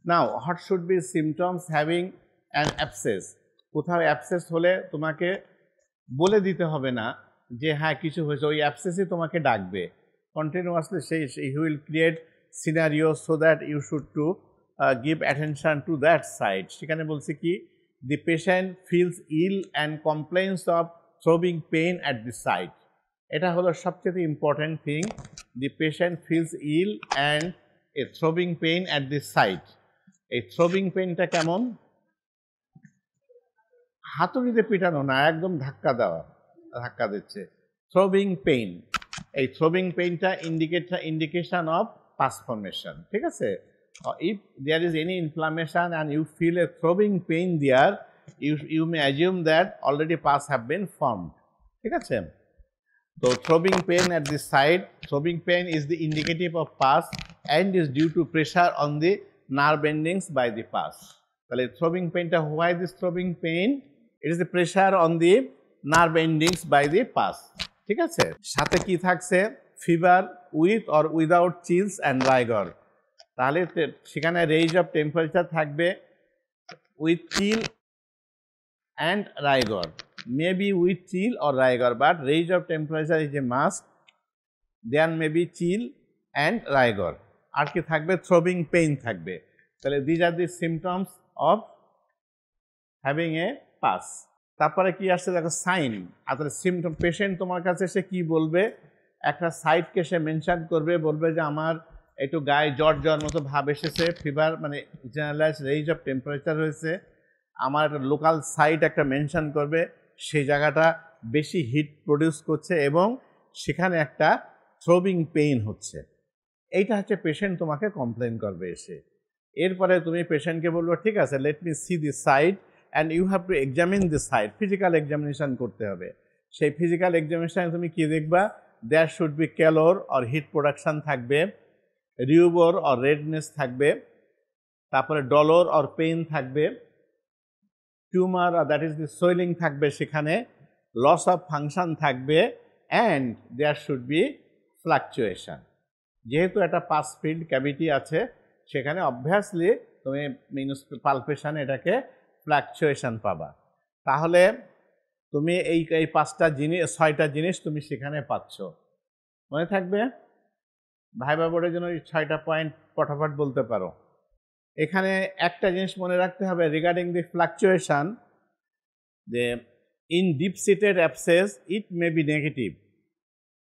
Now what should be symptoms having an abscess. কোথাও abscess হলে তোমাকে বলে দিতে হবে না যে হ্যাঁ কিছু হয়েছে, ওই অ্যাবসেসই তোমাকে ডাকবে কন্টিনিউয়াসলি। সেই he will create scenario so that you should to give attention to that side. সেখানে বলছে কি, the patient feels ill and complains of throbbing pain at the site. এটা হলো সবচেয়ে important thing. The patient feels ill and a throbbing pain at the site. এই throbbing পেইনটা কেমন? হাতুড়িতে পিটানো না, একদম ধাক্কা দেওয়া, ধাক্কা দিচ্ছে। থ্রোবিং পেইন, এই থ্রোবিং পেইনটা ইন্ডিকেশন অফ পাস ফর্মেশন, ঠিক আছে? If there is any inflammation and you feel a throbbing pain there, you may assume that already pus have been formed, ঠিক আছে? So throbbing pain at the site, throbbing pain is the indicative of pus and is due to pressure on the nerve endings by the pus. তাহলে throbbing pain টা, why this throbbing pain? It is the pressure on the nerve endings by the pus, ঠিক আছে? সাথে কি থাকছে? Fever with or without chills and rigor. তাহলে সেখানে range of temperature থাকবে with chill and rigor, maybe with chill or rigor, but range of temperature is a must. There may be chill and rigor. আর কি থাকবে? থ্রোবিং pain থাকবে। তাহলে these are the symptoms of having a pus. তারপরে কি আসছে দেখো, sign. আসলে symptom, patient তোমার কাছে সে কি বলবে? একটা সাইটকে সে মেনশন করবে, বলবে যে আমার একটু গায়ে জ্বর জ্বর মতো ভাব এসেছে, ফিভার মানে জেনারেলাইজ রেঞ্জ অফ টেম্পারেচার হয়েছে। আমার একটা লোকাল সাইট একটা মেনশন করবে, সেই জায়গাটা বেশি হিট প্রডিউস করছে এবং সেখানে একটা থ্রোবিং পেইন হচ্ছে। এইটা হচ্ছে পেশেন্ট তোমাকে কমপ্লেন করবে এসে। এরপরে তুমি পেশেন্টকে বলবো ঠিক আছে, let me see the site and you have to examine the site. Physical examination করতে হবে। সেই ফিজিক্যাল এক্সামিনেশনে তুমি কি দেখবা? There should be calor or heat production থাকবে, রিউবর অর রেডনেস থাকবে, তারপরে ডলর অর পেইন থাকবে, tumour that is the swelling থাকবে সেখানে, লস অফ ফাংশন থাকবে, and there should be fluctuation. যেহেতু একটা পাস ফিল্ড ক্যাভিটি আছে সেখানে অবভিয়াসলি তুমি পালপেশন এটাকে ফ্লাকচুয়েশন পাবা। তাহলে তুমি এই পাঁচটা জিনিস, ছয়টা জিনিস তুমি সেখানে পাচ্ছ। মনে থাকবে? ভাইবা বোর্ডের জন্য এই 6টা পয়েন্ট ফটাফট বলতে পারো। এখানে একটা জিনিস মনে রাখতে হবে রিগার্ডিং দি ফ্লাকচুয়েশন, যে in deep seated abscess it may be negative.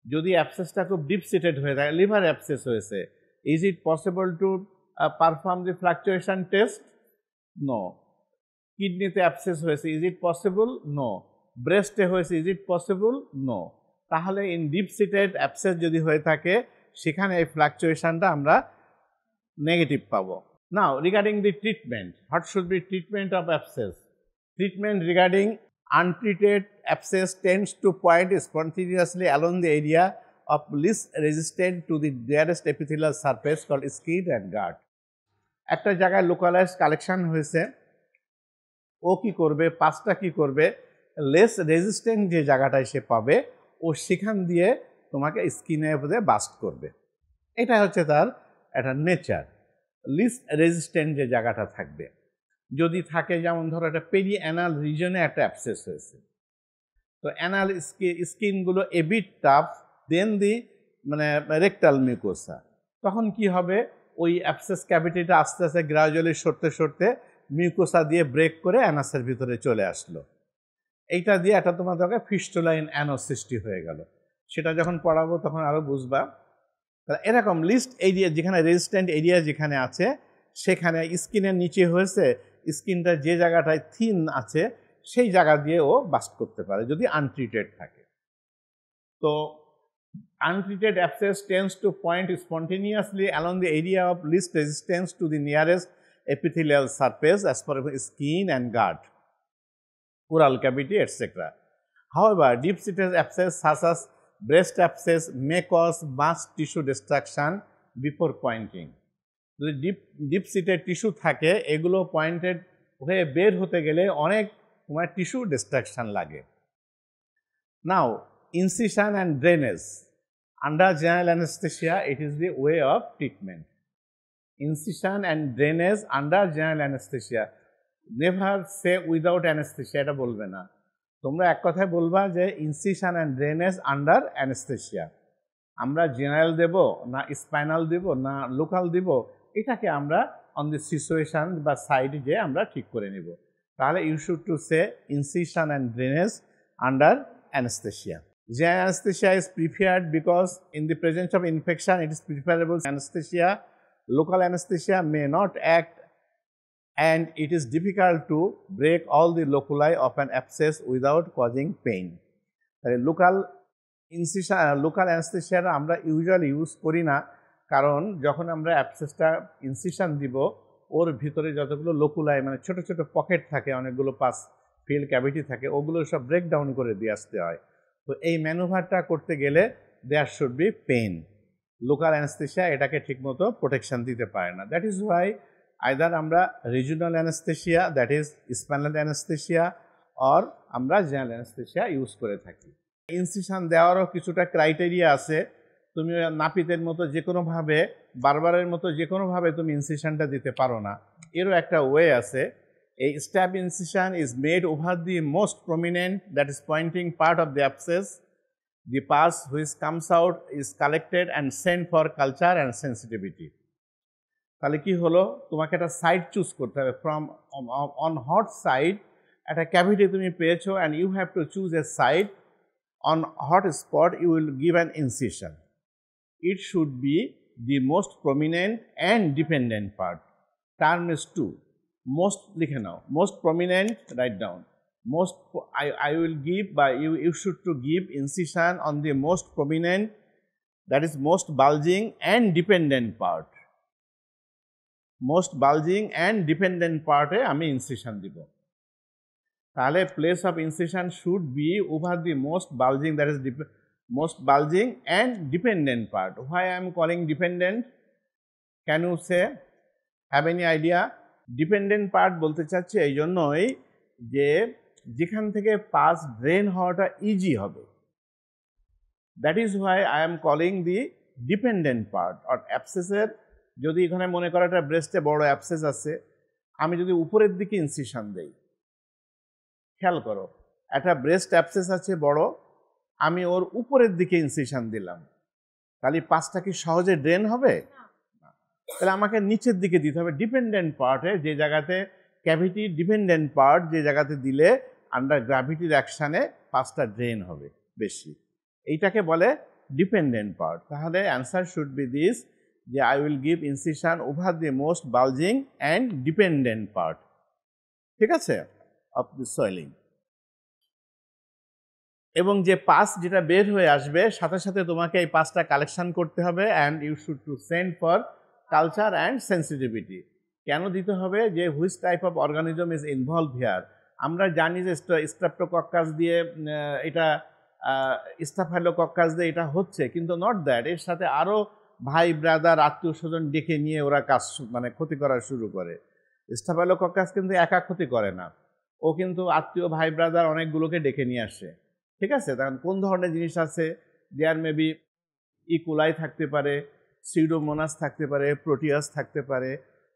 যদি অ্যাবসেসটা খুব ডিপ সিটেড হয়ে থাকে, লিভার অ্যাবসেস হয়েছে, is it possible to perform the fluctuation test? No. কিডনিতে অ্যাবসেস হয়েছে, ইজ ইট পসিবল? নো। ব্রেস্টে হয়েছে, ইজ ইট পসিবল? নো। তাহলে ইন ডিপ সিটেড অ্যাবসেস যদি হয়ে থাকে সেখানে এই ফ্লাকচুয়েশনটা আমরা নেগেটিভ পাবো। Now, regarding the treatment, what should be treatment of abscess? Treatment regarding untreated abscess tends to point spontaneously along the area of least resistant to the nearest epithelial surface called skin and gut. একটা জায়গায় localise collection হয়েছে, ও কি করবে? পাঁচটা কি করবে? Less resistant যে জায়গাটায় সে পাবে ও সেখান দিয়ে তোমাকে স্কিনের উপরে বাস্ট করবে। এটা হচ্ছে তার একটা নেচার। লিস্ট রেজিস্ট্যান্ট যে জায়গাটা থাকবে, যদি থাকে যেমন ধরো একটা পেরি অ্যানাল রিজনে একটা অ্যাবসেস হয়েছে, তো অ্যানাল স্কিনগুলো এবিট টাফ দেন দি মানে রেকটাল মিউকোসা, তখন কি হবে? ওই অ্যাবসেস ক্যাভিটিটা আস্তে আস্তে গ্রাজুয়ালি সরতে সরতে মিউকোসা দিয়ে ব্রেক করে অ্যানাসের ভিতরে চলে আসলো। এইটা দিয়ে একটা তোমাদের ফিস্টুলাইন অ্যানো সৃষ্টি হয়ে গেল। সেটা যখন পড়াবো তখন আরও বুঝবা। এরকম লিস্ট এরিয়া যেখানে রেজিস্ট্যান্ট এরিয়া যেখানে আছে সেখানে স্কিনের নিচে হয়েছে, স্কিনটা যে জায়গাটায় থিন আছে সেই জায়গা দিয়ে ও বাস্ট করতে পারে যদি আনট্রিটেড থাকে। তো untreated abscess tends to point spontaneously along the area of least resistance to the nearest epithelial surface as per skin and gut, oral cavity, etc. However, deep-seated abscess such as breast abscess may cause mass tissue destruction before pointing. যদি deep-seated tissue থাকে এগুলো pointed হয়ে বের হতে গেলে অনেক সময় tissue destruction লাগে। Now incision and drainage under general anaesthesia, it is the way of treatment. Incision and drainage under general anaesthesia. Never say without anaesthesia, এটা বলবে না। তোমরা এক কথায় বলবা যে incision and drainage under anaesthesia. আমরা জেনারেল দেব না স্পাইনাল দেব না লোকাল দেব, এটাকে আমরা অন দি সিচুয়েশন বা সাইড যে আমরা ঠিক করে নেব। তাহলে you should to say incision and drainage under anaesthesia. General anesthesia is preferred because in the presence of infection it is preferable anesthesia. Local anesthesia may not act and it is difficult to break all the loculi of an abscess without causing pain. Local incision local অ্যানেস্থেশিয়াটা আমরা usually use করি না, কারণ যখন আমরা অ্যাবসেসটা incision দিব ওর ভিতরে যতগুলো লোকুলাই মানে ছোট ছোট পকেট থাকে, অনেকগুলো পাস ফিল ক্যাভিটি থাকে, ওগুলো সব ব্রেকডাউন করে দিয়ে আসতে হয়। তো এই ম্যানুভারটা করতে গেলে there should be pain. Local anaesthesia এটাকে ঠিকমতো প্রোটেকশন দিতে পারে না। দ্যাট ইজ ওয়াই আইদার আমরা regional anaesthesia, that is spinal anaesthesia, or আমরা জেনারেল অ্যানেস্থেশিয়া ইউজ করে থাকি। ইনসিশন দেওয়ারও কিছুটা ক্রাইটেরিয়া আছে। তুমি নাপিতের মতো যে কোনোভাবে বারবারের মতো যে কোনোভাবে তুমি ইনসিশনটা দিতে পারো না, এরও একটা ওয়ে আছে। A stab incision is made over the most prominent, that is pointing part of the abscess. The pus which comes out is collected and sent for culture and sensitivity. তাহলে কি হলো, তোমাকে একটা সাইড চুজ করতে হবে। From on hot side একটা cavity তুমি পেয়েছো and you have to choose a side. On hot spot you will give an incision. It should be the most prominent and dependent part. Term is two. Most লিখে নাও, most prominent, write down. Most I will give by you should to give incision on the most prominent, that is most bulging and dependent part. Most bulging and dependent part এ আমি incision দিব। তাহলে place of incision should be over the most bulging, that is most bulging and dependent part. Why I am calling dependent? Can you say? Have any idea? Dependent part বলতে চাচ্ছি এই জন্যই যে যেখান থেকে পাস ড্রেন হওয়াটা easy হবে। That is why I am calling the dependent part. আর অ্যাবসেসের যদি এখানে মনে করো একটা ব্রেস্টে বড় অ্যাবসেস আছে, আমি যদি উপরের দিকে ইনসিশন দেই, খেয়াল করো একটা ব্রেস্ট অ্যাবসেস আছে বড়, আমি ওর উপরের দিকে ইনসিশন দিলাম, তাহলে পাসটা কি সহজে ড্রেন হবে? তাহলে আমাকে নিচের দিকে দিতে হবে ডিপেন্ডেন্ট পার্টে, যে জায়গাতে ক্যাভিটি ডিপেন্ডেন্ট পার্ট, যে জায়গাতে দিলে আন্ডার গ্র্যাভিটির অ্যাকশানে পাসটা ড্রেন হবে বেশি, এইটাকে বলে ডিপেন্ডেন্ট পার্ট। তাহলে অ্যান্সার শুড বি দিস, যে I will give incision over the most bulging and dependent part, ঠিক আছে, অফ দি সোয়েলিং। এবং যে পাস যেটা বের হয়ে আসবে সাথে সাথে তোমাকে এই পাসটা কালেকশন করতে হবে and you should to send for culture and sensitivity. কেন দিতে হবে? যে which type of organism is involve here. আমরা জানি যে স্ট্রেপ্টোকক্কাস দিয়ে এটা স্টাফাইলোকক্কাস দিয়ে এটা হচ্ছে, কিন্তু নট দ্যাট, এর সাথে আরও ভাই ব্রাদার আত্মীয় স্বজন ডেকে নিয়ে ওরা কাজ মানে ক্ষতি করা শুরু করে। স্টাফাইলোকক্কাস কিন্তু একা ক্ষতি করে না, ও কিন্তু আত্মীয় ভাই ব্রাদার অনেকগুলোকে ডেকে নিয়ে আসে, ঠিক আছে। তখন কোন ধরনের জিনিস আছে, দেয়ার মেবি ইকোলাই থাকতে পারে, সিউডোমোনাস থাকতে পারে, প্রোটিয়াস থাকতে পারে।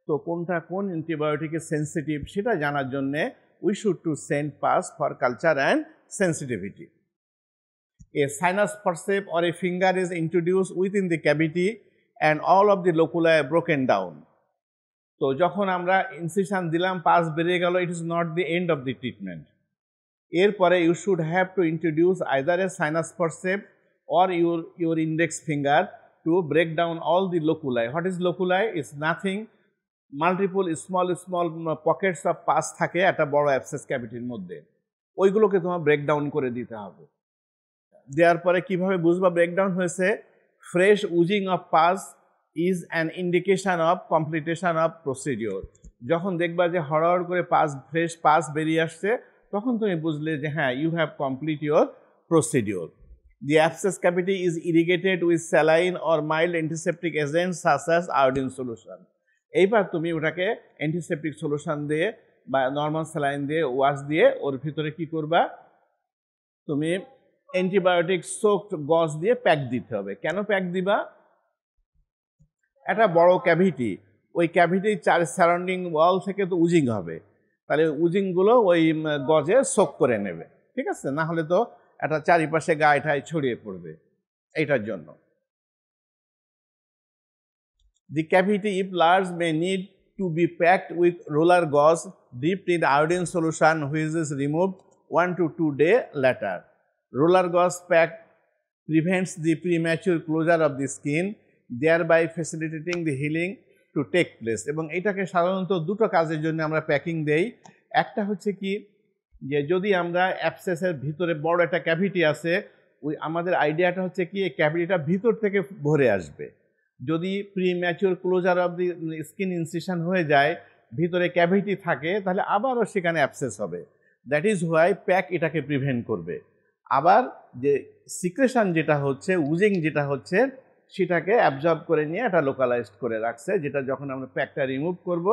তো কোনটা কোন অ্যান্টিবায়োটিকে সেন্সিটিভ সেটা জানার জন্যে we should to send pass for culture and sensitivity. A sinus forceps or a finger is introduced within the cavity and all of the loculi are broken down. তো যখন আমরা ইনসিশন দিলাম, পাস বেরিয়ে গেল, it is not the end of the treatment. এরপরে you should have to introduce either a sinus forcep or your index finger to break down all the loculi. What is loculi? Is nothing, multiple small pockets of pus থাকে একটা বড় abscess ক্যাভিটির মধ্যে, ওইগুলোকে তোমার breakdown করে দিতে হবে। দেওয়ার পরে কিভাবে বুঝবা ব্রেকডাউন হয়েছে? Fresh oozing of pus is an indication of completion of procedure. যখন দেখবা যে হড়হড় করে ফ্রেশ পাস বেরিয়ে আসছে, তখন তুমি বুঝলে যে হ্যাঁ, you have complete your procedure. The abscess cavity is irrigated with saline or mild antiseptic agents such as iodine solution. এইবার তুমি ওটাকে অ্যান্টিসেপটিক সলিউশন দিয়ে বা নর্মাল স্যালাইন দিয়ে ওয়াশ দিয়ে ওর ভিতরে কি করবা, তুমি অ্যান্টিবায়োটিক সোকড গজ দিয়ে প্যাক দিতে হবে। কেন প্যাক দিবা? একটা বড় ক্যাভিটি, ওই ক্যাভিটির সারাউন্ডিং ওয়াল থেকে তো উজিং হবে, তাহলে উজিংগুলো ওই গজে সোক করে নেবে, ঠিক আছে, না হলে তো একটা চারিপাশে গায়ে ঠায় ছড়িয়ে পড়বে। এইটার জন্য the cavity if large may need to be packed with roller gauze dipped in iodine solution which is removed 1 to 2 days later. Roller gauze pack prevents the premature closure of the skin, thereby facilitating the healing to take place. এবং এটাকে সাধারণত দুটো কাজের জন্য আমরা packing দেই। একটা হচ্ছে কি যে যদি আমরা অ্যাবসেসের ভিতরে বড় একটা ক্যাভিটি আছে, ওই আমাদের আইডিয়াটা হচ্ছে কি এই ক্যাভিটিটা ভিতর থেকে ভরে আসবে। যদি premature closure of the skin incision হয়ে যায়, ভিতরে ক্যাভিটি থাকে, তাহলে আবারও সেখানে অ্যাবসেস হবে। দ্যাট ইজ হোয়াই প্যাক এটাকে প্রিভেন্ট করবে। আবার যে সিক্রেশন যেটা হচ্ছে, উজিং যেটা হচ্ছে, সেটাকে অ্যাবজর্ব করে নিয়ে এটা লোকালাইজড করে রাখছে, যেটা যখন আমরা প্যাকটা রিমুভ করব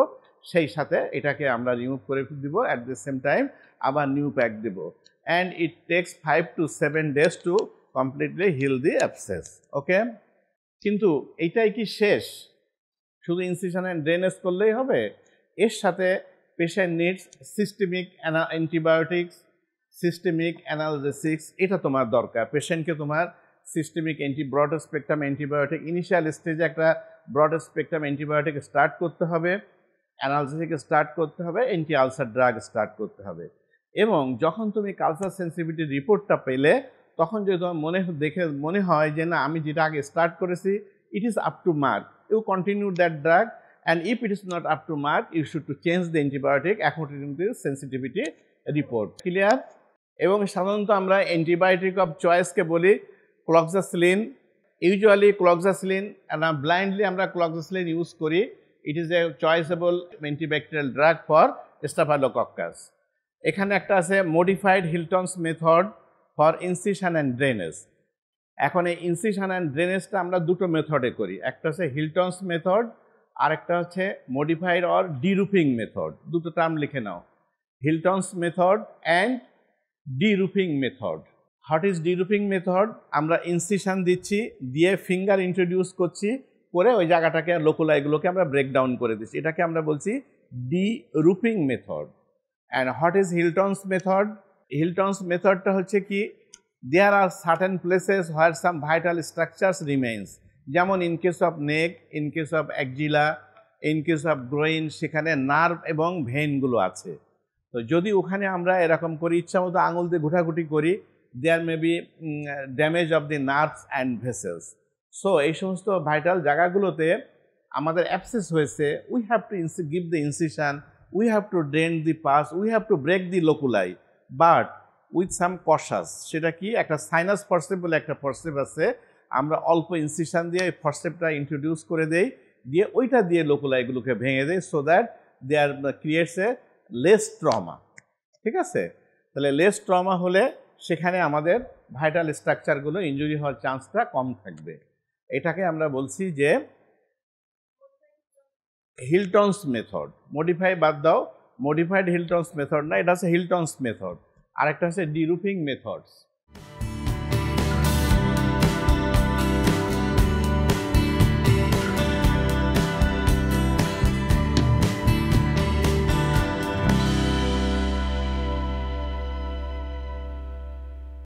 সেই সাথে এটাকে আমরা রিমুভ করে দিব, অ্যাট দ্য সেম টাইম আবার নিউ প্যাক দেব। And it takes 5 to 7 days to completely heal the abscess. Okay, কিন্তু এইটাই কি শেষ? শুধু ইনসিশন অ্যান্ড ড্রেনেজ করলেই হবে? এর সাথে patient needs systemic antibiotics, systemic analgesics, এটা তোমার দরকার। পেশেন্টকে তোমার systemic broad spectrum antibiotic, initial স্টেজে একটা ব্রড স্পেকট্রাম অ্যান্টিবায়োটিক স্টার্ট করতে হবে, অ্যানালজেসিক স্টার্ট করতে হবে, অ্যান্টি আলসার ড্রাগ স্টার্ট করতে হবে। এবং যখন তুমি কালচার সেন্সিটিভিটি রিপোর্টটা পেলে, তখন যদি তোমার মনে হয় যে না আমি যেটা আগে স্টার্ট করেছি it is up to mark, you continue that drug, and if it is not up to mark you should to change the antibiotic according to sensitivity report. Clear? এবং সাধারণত আমরা অ্যান্টিবায়োটিক অফ চয়েসকে বলি cloxacillin. Usually cloxacillin blindly আমরা cloxacillin use করি। It is a choiceable antibacterial drug for staphylococcus. এখানে একটা আছে modified Hilton's method for incision and drainage. এখন এই ইনসিশন অ্যান্ড ড্রেনেজটা আমরা দুটো মেথডে করি, একটা হচ্ছে হিলটনস মেথড, আর একটা হচ্ছে মডিফাইড অর ডিরুফিং মেথড। দুটো টার্ম লিখে নাও, Hilton's method and deroofing method. What is deroofing method? আমরা ইনসিশন দিচ্ছি, দিয়ে ফিঙ্গার ইন্ট্রোডিউস করছি, করে ওই জায়গাটাকে লোকোলাইগুলোকে আমরা ব্রেকডাউন করে দিচ্ছি, এটাকে আমরা বলছি deroofing method. And what is Hilton's method? Hilton's মেথডটা হচ্ছে কি, there are certain places where some vital structures remains, যেমন in case of neck, in case of axilla, in case of groin, সেখানে নার্ভ এবং ভেইনগুলো আছে। তো যদি ওখানে আমরা এরকম করি, ইচ্ছা মতো আঙুল দিয়ে ঘুটাঘুটি করি, there may be damage of the nerves and vessels. So এই সমস্ত ভাইটাল জায়গাগুলোতে আমাদের অ্যাবসেস হয়েছে, we have to give the incision, we have to drain the pus, we have to break the loculi, but with some cautious। সেটা কি, একটা sinus forcep বলে একটা ফরসেপ আছে, আমরা অল্প ইনসিশন দিয়ে ওই ফরসেপটা ইন্ট্রোডিউস করে দেই, দিয়ে ওইটা দিয়ে লোকুলাইগুলোকে ভেঙে দেয়, so that they are creates a less trauma. ঠিক আছে? তাহলে লেস ট্রমা হলে সেখানে আমাদের ভাইটাল স্ট্রাকচারগুলো ইনজুরি হওয়ার চান্সটা কম থাকবে। এটাকে আমরা বলছি যে হিলটনস মেথড। মডিফাই বাদ দাও, মডিফাইড হিলটনস মেথড না, এটা হচ্ছে হিলটনস মেথড। আরেকটা হচ্ছে ডিরুফিং মেথডস।